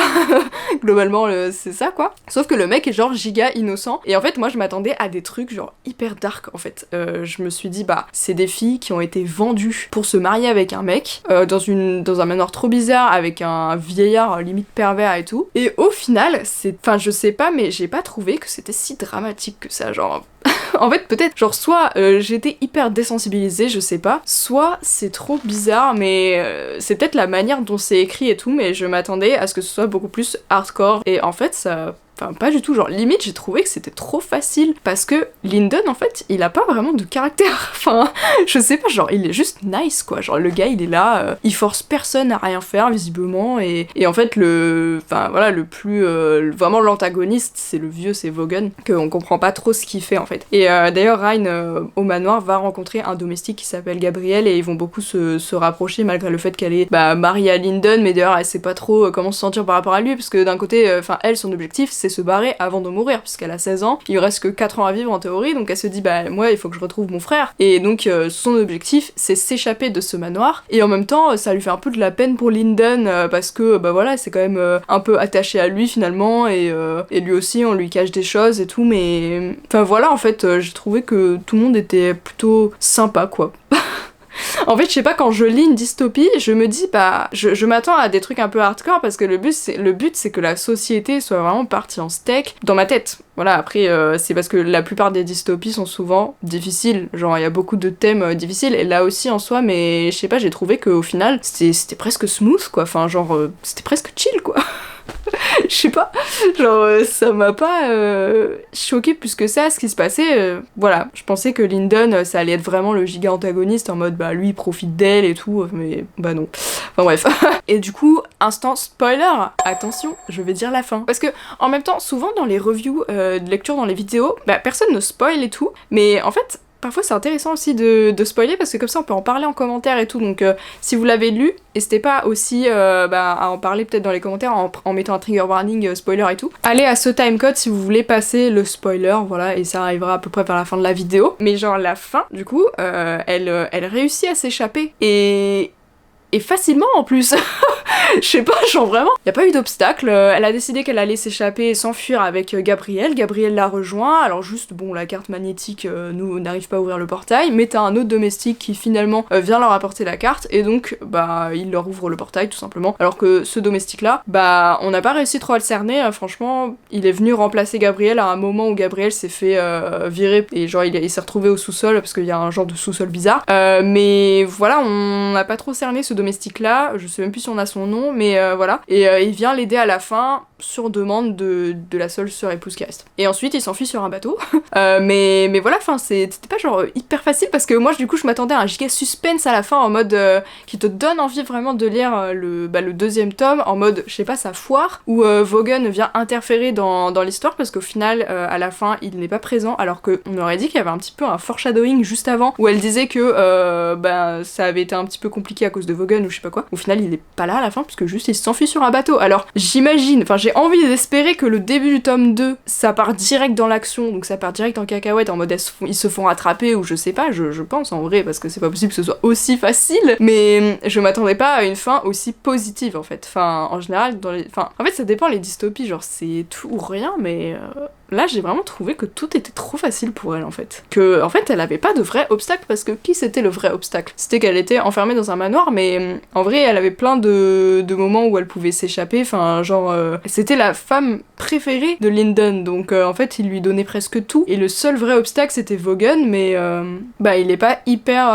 globalement c'est ça quoi. Sauf que le mec est genre giga innocent, et en fait moi je m'attendais à des trucs genre hyper dark en fait. Je me suis dit bah c'est des filles qui ont été vendues pour se marier avec un mec dans un manoir trop bizarre avec un vieillard limite pervers et tout. Et au final, enfin je sais pas, mais j'ai pas trouvé que c'était si dramatique que ça, genre. En fait, peut-être, genre, soit j'étais hyper désensibilisée, je sais pas, soit c'est trop bizarre, mais c'est peut-être la manière dont c'est écrit et tout, mais je m'attendais à ce que ce soit beaucoup plus hardcore, et en fait, ça... Enfin, pas du tout, genre, limite, j'ai trouvé que c'était trop facile, parce que Lyndon, en fait, il a pas vraiment de caractère, enfin, je sais pas, genre, il est juste nice, quoi, genre, le gars, il est là, il force personne à rien faire, visiblement, et en fait, enfin, voilà, le plus, vraiment l'antagoniste, c'est le vieux, c'est Vaughan, qu'on comprend pas trop ce qu'il fait, en fait. Et d'ailleurs, Ryan, au manoir, va rencontrer un domestique qui s'appelle Gabriel, et ils vont beaucoup se rapprocher, malgré le fait qu'elle est, mariée à Lyndon, mais d'ailleurs, elle sait pas trop comment se sentir par rapport à lui, parce que d'un côté, enfin, elle, son objectif, c'est se barrer avant de mourir, puisqu'elle a 16 ans, il lui reste que 4 ans à vivre en théorie, donc elle se dit moi il faut que je retrouve mon frère, et donc son objectif c'est s'échapper de ce manoir, et en même temps ça lui fait un peu de la peine pour Lyndon, parce que voilà, c'est quand même un peu attaché à lui finalement, et lui aussi on lui cache des choses et tout, mais enfin voilà, en fait j'ai trouvé que tout le monde était plutôt sympa quoi. En fait, je sais pas, quand je lis une dystopie, je me dis, je m'attends à des trucs un peu hardcore, parce que le but c'est que la société soit vraiment partie en steak dans ma tête. Voilà, après, c'est parce que la plupart des dystopies sont souvent difficiles, genre il y a beaucoup de thèmes difficiles, et là aussi en soi, mais je sais pas, j'ai trouvé qu'au final, c'était presque smooth, quoi, enfin genre, c'était presque chill, quoi. Je sais pas, genre ça m'a pas choqué plus que ça ce qui se passait, voilà, je pensais que Lyndon ça allait être vraiment le giga antagoniste en mode lui il profite d'elle et tout, mais non, enfin bref. Et du coup, instant spoiler, attention, je vais dire la fin, parce que en même temps souvent dans les reviews de lecture dans les vidéos, personne ne spoil et tout, mais en fait parfois c'est intéressant aussi de spoiler, parce que comme ça on peut en parler en commentaire et tout, donc si vous l'avez lu, n'hésitez pas aussi à en parler peut-être dans les commentaires en mettant un trigger warning spoiler et tout. Allez à ce timecode si vous voulez passer le spoiler, voilà, et ça arrivera à peu près vers la fin de la vidéo. Mais genre la fin, du coup, elle réussit à s'échapper, et facilement en plus. Je sais pas, genre vraiment, y a pas eu d'obstacle, elle a décidé qu'elle allait s'échapper et s'enfuir avec Gabriel la rejoint, alors juste, bon, la carte magnétique n'arrive pas à ouvrir le portail, mais t'as un autre domestique qui finalement vient leur apporter la carte, et donc, il leur ouvre le portail tout simplement, alors que ce domestique-là, on n'a pas réussi trop à le cerner, franchement, il est venu remplacer Gabriel à un moment où Gabriel s'est fait virer, et genre il s'est retrouvé au sous-sol, parce qu'il y a un genre de sous-sol bizarre, mais voilà, on n'a pas trop cerné ce domestique-là, je sais même plus si on a son nom, mais voilà, et il vient l'aider à la fin sur demande de la seule sœur épouse qui reste. Et ensuite il s'enfuit sur un bateau, mais voilà, enfin c'était pas genre hyper facile, parce que moi du coup je m'attendais à un giga suspense à la fin en mode qui te donne envie vraiment de lire le deuxième tome, en mode je sais pas, ça foire, où Vaughan vient interférer dans l'histoire, parce qu'au final à la fin il n'est pas présent, alors qu'on aurait dit qu'il y avait un petit peu un foreshadowing juste avant où elle disait que ça avait été un petit peu compliqué à cause de Vaughan ou je sais pas quoi. Au final il est pas là à la fin, puisque juste il s'enfuit sur un bateau. Alors j'imagine, enfin j'ai envie d'espérer que le début du tome 2 ça part direct dans l'action, donc ça part direct en cacahuète en mode ils se font attraper, ou je sais pas, je pense en vrai, parce que c'est pas possible que ce soit aussi facile, mais je m'attendais pas à une fin aussi positive en fait. Enfin en général en fait ça dépend les dystopies, genre c'est tout ou rien, mais là j'ai vraiment trouvé que tout était trop facile pour elle en fait. Que en fait elle avait pas de vrai obstacle, parce que qui c'était le vrai obstacle? C'était qu'elle était enfermée dans un manoir, mais en vrai elle avait plein de moments où elle pouvait s'échapper, enfin genre c'était la femme préférée de Lyndon, donc en fait il lui donnait presque tout, et le seul vrai obstacle c'était Vaughan, mais il est pas hyper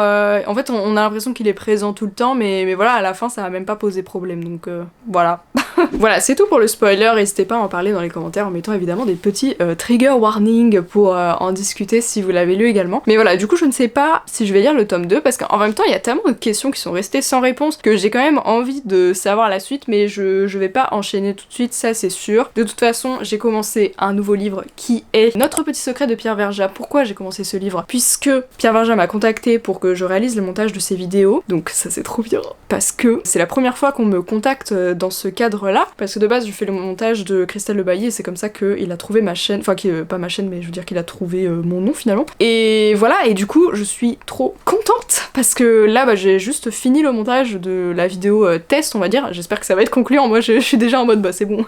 en fait on a l'impression qu'il est présent tout le temps, mais voilà, à la fin ça a même pas posé problème, donc voilà. Voilà, c'est tout pour le spoiler, n'hésitez pas à en parler dans les commentaires en mettant évidemment des petits trigger warning pour en discuter si vous l'avez lu également. Mais voilà, du coup je ne sais pas si je vais lire le tome 2 parce qu'en même temps il y a tellement de questions qui sont restées sans réponse que j'ai quand même envie de savoir la suite, mais je vais pas enchaîner tout de suite, ça c'est sûr. De toute façon, j'ai commencé un nouveau livre qui est Notre petit secret de Pierre Verja. Pourquoi j'ai commencé ce livre? Puisque Pierre Verja m'a contacté pour que je réalise le montage de ses vidéos, donc ça c'est trop bien, parce que c'est la première fois qu'on me contacte dans ce cadre-là, parce que de base je fais le montage de Christelle Le Bailly et c'est comme ça qu'il a trouvé ma chaîne, enfin pas ma chaîne mais je veux dire qu'il a trouvé mon nom finalement. Et voilà, et du coup je suis trop contente parce que là bah, j'ai juste fini le montage de la vidéo test on va dire, j'espère que ça va être concluant, moi je suis déjà en mode bah c'est bon,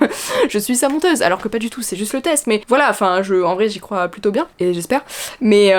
je suis sa monteuse, alors que pas du tout, c'est juste le test, mais voilà, enfin en vrai j'y crois plutôt bien, et j'espère, mais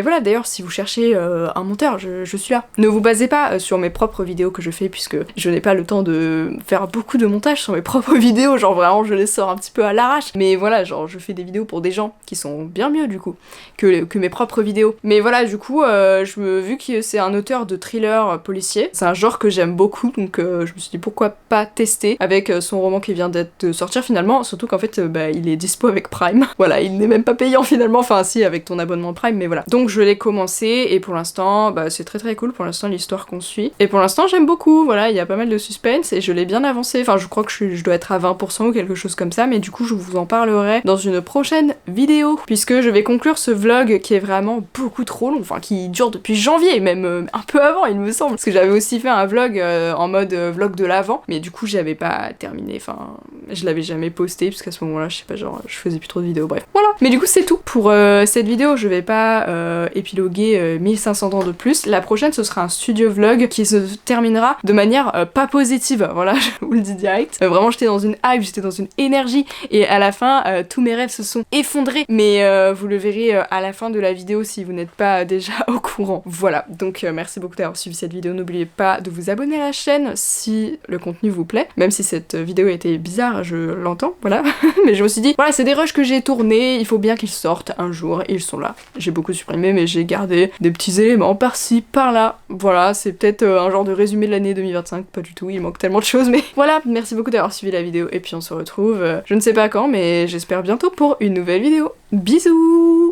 voilà, d'ailleurs si vous cherchez un monteur, je suis là. Ne vous basez pas sur mes propres vidéos que je fais puisque je n'ai pas le temps de faire beaucoup de montage sur mes propres vidéos, genre vraiment je les sors un petit peu à l'arrache, mais voilà, genre je fais des vidéos pour des gens qui sont bien mieux du coup que mes propres vidéos. Mais voilà, du coup vu que c'est un auteur de thriller policier, c'est un genre que j'aime beaucoup, donc je me suis dit pourquoi pas tester avec son roman qui vient de sortir finalement, surtout qu'en fait bah, il est dispo avec Prime. Voilà, il n'est même pas payant finalement, enfin si avec ton abonnement Prime, mais voilà. Donc je l'ai commencé et pour l'instant bah, c'est très cool pour l'instant l'histoire qu'on suit. Et pour l'instant j'aime beaucoup, voilà, il y a pas mal de suspense et je l'ai bien avancé, enfin je crois que je dois être à 20% ou quelque chose comme ça, mais du coup je vous en parlerai dans une prochaine vidéo, puisque je vais conclure ce vlog qui est vraiment beaucoup trop long, enfin qui dure depuis janvier, même un peu avant il me semble, parce que j'avais aussi fait un vlog en mode vlog de l'avant, mais du coup j'avais pas terminé, enfin je l'avais jamais posté, puisqu'à ce moment là je sais pas, genre je faisais plus trop de vidéos, bref. Voilà, mais du coup c'est tout pour cette vidéo, je vais pas épiloguer 1500 ans de plus. La prochaine ce sera un studio vlog qui se terminera de manière pas positive, voilà, je vous le dis direct. Vraiment j'étais dans une hype, j'étais dans une énergie et à la fin tous mes rêves se sont effondrés, mais vous le verrez à la fin de la vidéo si vous n'êtes pas déjà au courant. Voilà, donc merci beaucoup d'avoir suivi cette vidéo, n'oubliez pas de vous abonner à la chaîne si le contenu vous plaît, même si cette vidéo était bizarre, je l'entends, voilà, mais je me suis dit, voilà, c'est des rushs que j'ai tournés, il faut bien qu'ils sortent un jour, et ils sont là. J'ai beaucoup supprimé, mais j'ai gardé des petits éléments par-ci, par-là, voilà, c'est peut-être un genre de résumé de l'année 2025, pas du tout, il manque tellement de choses, mais voilà, merci beaucoup d'avoir suivi la vidéo, et puis on se retrouve, je ne sais pas quand, mais j'espère bientôt pour une nouvelle vidéo. Bisous!